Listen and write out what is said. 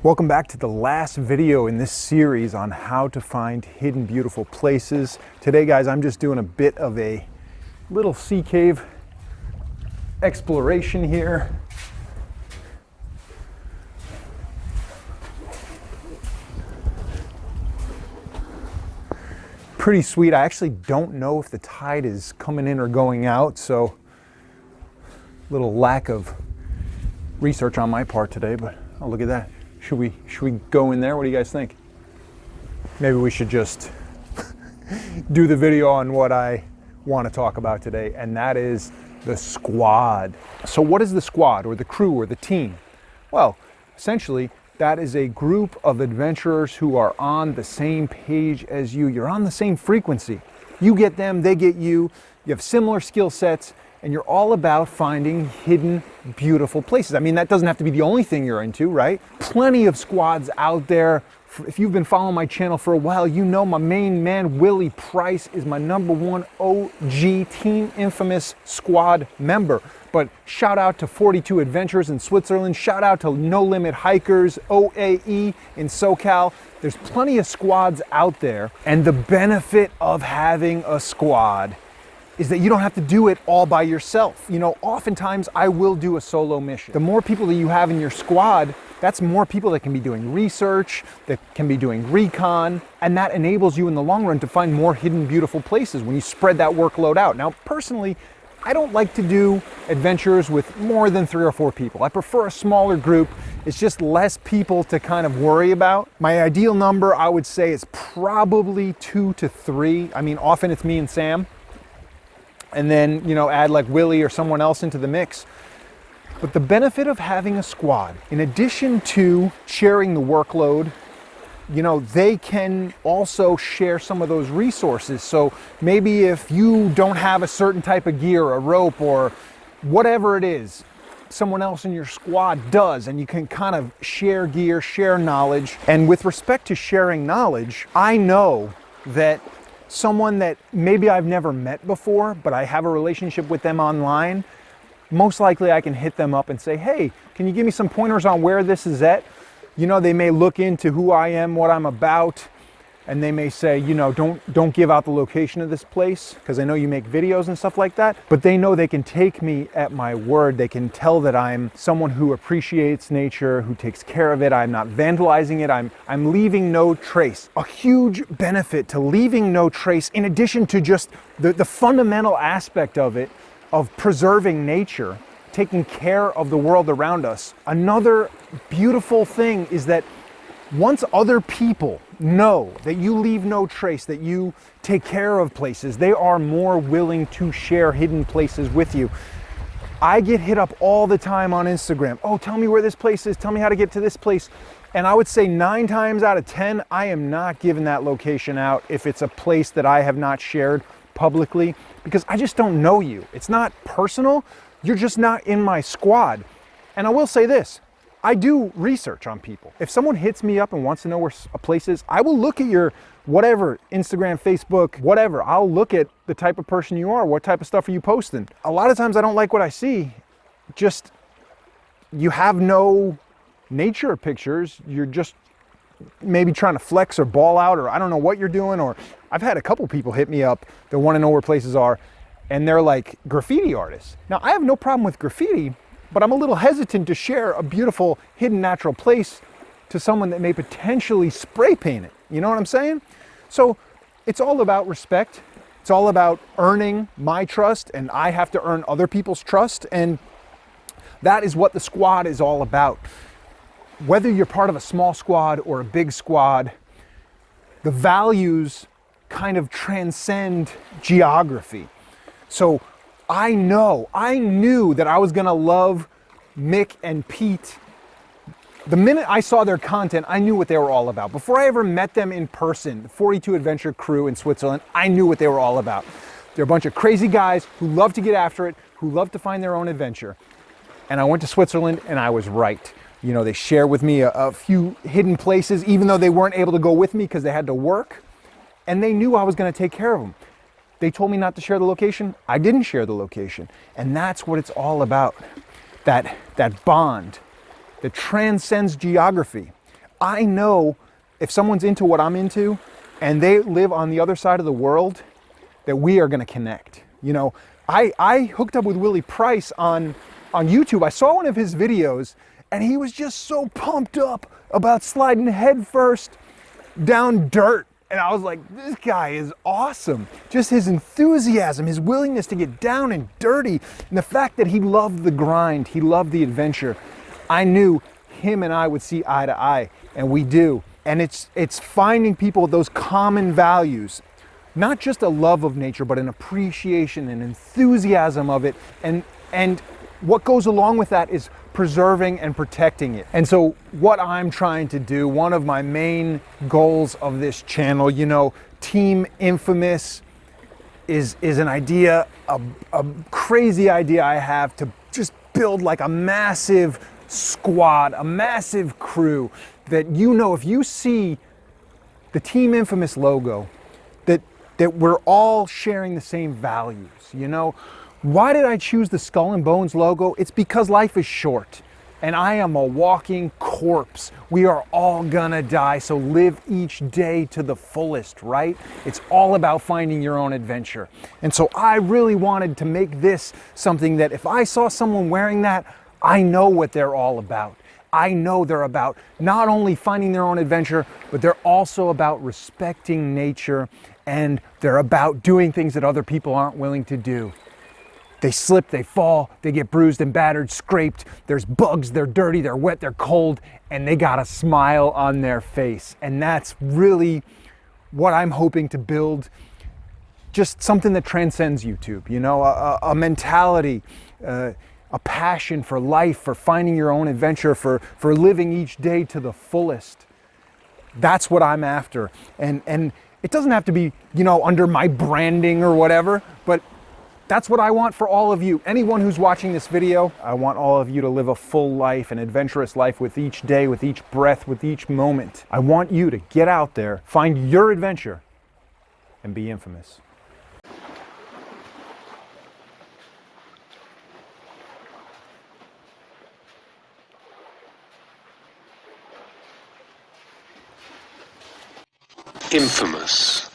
Welcome back to the last video in this series on how to find hidden beautiful places. Today, guys, I'm just doing a bit of a little sea cave exploration here. Pretty sweet. I actually don't know if the tide is coming in or going out, so little lack of research on my part today, but oh, look at that. Should we go in there? What do you guys think? Maybe we should just do the video on what I want to talk about today, and that is the squad. So what is the squad, or the crew, or the team? Well, essentially, that is a group of adventurers who are on the same page as you. You're on the same frequency. You get them, they get you. You have similar skill sets, and you're all about finding hidden, beautiful places. I mean, that doesn't have to be the only thing you're into, right? Plenty of squads out there. If you've been following my channel for a while, you know my main man, Willie Price, is my #1 OG Team Infamous squad member. But shout out to 42 Adventures in Switzerland. Shout out to No Limit Hikers, OAE in SoCal. There's plenty of squads out there. And the benefit of having a squad is that you don't have to do it all by yourself. You know, oftentimes I will do a solo mission. The more people that you have in your squad, that's more people that can be doing research, that can be doing recon, and that enables you in the long run to find more hidden, beautiful places when you spread that workload out. Now, personally, I don't like to do adventures with more than 3 or 4 people. I prefer a smaller group. It's just less people to kind of worry about. My ideal number, I would say, is probably 2 to 3. I mean, often it's me and Sam. And then, you know, add like Willie or someone else into the mix. But the benefit of having a squad, in addition to sharing the workload, you know, they can also share some of those resources. So maybe if you don't have a certain type of gear, a rope, or whatever it is, someone else in your squad does, and you can kind of share gear, share knowledge. And with respect to sharing knowledge, I know that someone that maybe I've never met before, but I have a relationship with them online, most likely I can hit them up and say, hey, can you give me some pointers on where this is at? You know, they may look into who I am, what I'm about, and they may say, you know, don't give out the location of this place, because I know you make videos and stuff like that, but they know they can take me at my word. They can tell that I'm someone who appreciates nature, who takes care of it. I'm not vandalizing it. I'm leaving no trace. A huge benefit to leaving no trace, in addition to just the fundamental aspect of it, of preserving nature, taking care of the world around us. Another beautiful thing is that once other people know that you leave no trace, that you take care of places, they are more willing to share hidden places with you. I get hit up all the time on Instagram. Oh, tell me where this place is. Tell me how to get to this place. And I would say 9 times out of 10, I am not giving that location out if it's a place that I have not shared publicly, because I just don't know you. It's not personal. You're just not in my squad. And I will say this, I do research on people. If someone hits me up and wants to know where a place is, I will look at your whatever, Instagram, Facebook, whatever. I'll look at the type of person you are. What type of stuff are you posting? A lot of times I don't like what I see. Just, you have no nature pictures. You're just maybe trying to flex or ball out, or I don't know what you're doing. Or I've had a couple people hit me up that want to know where places are, and they're like graffiti artists. Now, I have no problem with graffiti, but I'm a little hesitant to share a beautiful hidden natural place to someone that may potentially spray paint it. You know what I'm saying? So it's all about respect. It's all about earning my trust, and I have to earn other people's trust. And that is what the squad is all about. Whether you're part of a small squad or a big squad, the values kind of transcend geography. So I knew that I was gonna love Mick and Pete. The minute I saw their content, I knew what they were all about. Before I ever met them in person, the 42 Adventure crew in Switzerland, I knew what they were all about. They're a bunch of crazy guys who love to get after it, who love to find their own adventure. And I went to Switzerland and I was right. You know, they share with me a few hidden places, even though they weren't able to go with me because they had to work. And they knew I was gonna take care of them. They told me not to share the location. I didn't share the location. And that's what it's all about. That bond that transcends geography. I know if someone's into what I'm into and they live on the other side of the world, that we are going to connect. You know, I hooked up with Willie Price on YouTube. I saw one of his videos and he was just so pumped up about sliding headfirst down dirt. And I was like, this guy is awesome. Just his enthusiasm, his willingness to get down and dirty, and the fact that he loved the grind, he loved the adventure. I knew him and I would see eye to eye, and we do. And it's finding people with those common values, not just a love of nature, but an appreciation and enthusiasm of it. And what goes along with that is preserving and protecting it. And so what I'm trying to do, one of my main goals of this channel, you know, Team Infamous is an idea, a crazy idea I have to just build like a massive squad, a massive crew that, you know, if you see the Team Infamous logo, that we're all sharing the same values, you know. Why did I choose the Skull and Bones logo? It's because life is short and I am a walking corpse. We are all gonna die, so live each day to the fullest, right? It's all about finding your own adventure. And so I really wanted to make this something that if I saw someone wearing that, I know what they're all about. I know they're about not only finding their own adventure, but they're also about respecting nature, and they're about doing things that other people aren't willing to do. They slip, they fall, they get bruised and battered, scraped, there's bugs, they're dirty, they're wet, they're cold, and they got a smile on their face. And that's really what I'm hoping to build, just something that transcends YouTube, you know, a mentality, a passion for life, for finding your own adventure, for living each day to the fullest. That's what I'm after. And it doesn't have to be, you know, under my branding or whatever, but that's what I want for all of you. Anyone who's watching this video, I want all of you to live a full life, an adventurous life with each day, with each breath, with each moment. I want you to get out there, find your adventure, and be infamous. Infamous.